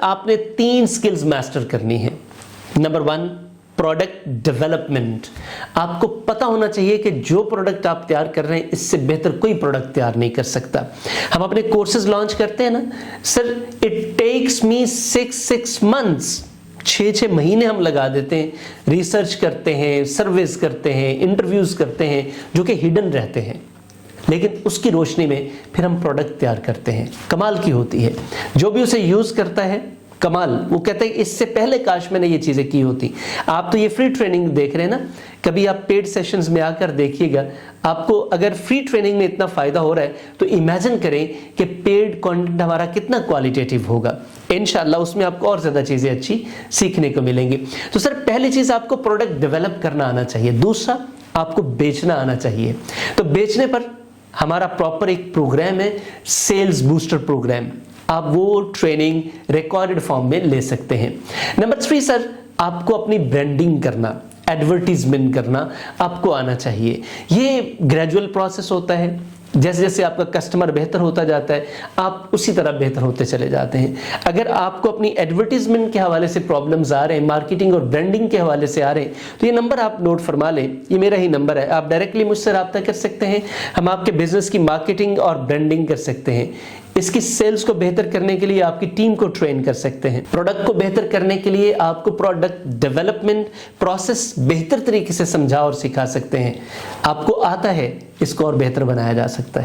आपने 3 skills master करनी है। Number 1, product development. आपको पता होना चाहिए कि जो प्रोडक्ट आप तैयार कर रहे हैं इससे बेहतर कोई प्रोडक्ट तैयार नहीं कर सकता। हम अपने कोर्सेज लॉन्च करते हैं ना sir, it takes me 6 months, 6 महीने हम लगा देते हैं, रिसर्च करते हैं, सर्वेस करते हैं, इंटरव्यूज करते हैं जो कि हिडन रहते हैं, लेकिन उसकी रोशनी में फिर हम प्रोडक्ट तैयार करते हैं। कमाल की होती है, जो भी उसे यूज करता है कमाल, वो कहते हैं इससे पहले काश मैंने ये चीजें की होती। आप तो ये फ्री ट्रेनिंग देख रहे हैं ना, कभी आप पेड सेशंस में आकर देखिएगा, आपको अगर फ्री ट्रेनिंग में इतना फायदा हो रहा है तो इमेजिन करें कि पेड कंटेंट हमारा कितना क्वालिटेटिव होगा। इंशाल्लाह उसमें आपको और ज्यादा चीजें अच्छी सीखने को मिलेंगी। तो सर पहली चीज आपको प्रोडक्ट डेवलप करना आना चाहिए, दूसरा आपको बेचना आना चाहिए। तो बेचने पर हमारा प्रॉपर एक प्रोग्राम है, सेल्स बूस्टर प्रोग्राम। आप वो ट्रेनिंग रिकॉर्डेड फॉर्म में ले सकते हैं। नंबर 3 सर, आपको अपनी ब्रांडिंग करना, एडवर्टीजमेंट करना आपको आना चाहिए। ये ग्रेजुअल प्रोसेस होता है, जैसे जैसे आपका कस्टमर बेहतर होता जाता है आप उसी तरह बेहतर होते चले जाते हैं। अगर आपको अपनी एडवर्टीजमेंट के हवाले से प्रॉब्लम्स आ रहे हैं, मार्केटिंग और ब्रांडिंग के हवाले से आ रहे हैं, तो ये नंबर आप नोट फरमा लें, ये मेरा ही नंबर है, आप डायरेक्टली मुझसे रब्ता कर सकते हैं। हम आपके बिजनेस की मार्केटिंग और ब्रांडिंग कर सकते हैं। इसकी सेल्स को बेहतर करने के लिए आपकी टीम को ट्रेन कर सकते हैं। प्रोडक्ट को बेहतर करने के लिए आपको प्रोडक्ट डेवलपमेंट प्रोसेस बेहतर तरीके से समझा और सिखा सकते हैं। आपको आता है, इसको और बेहतर बनाया जा सकता है।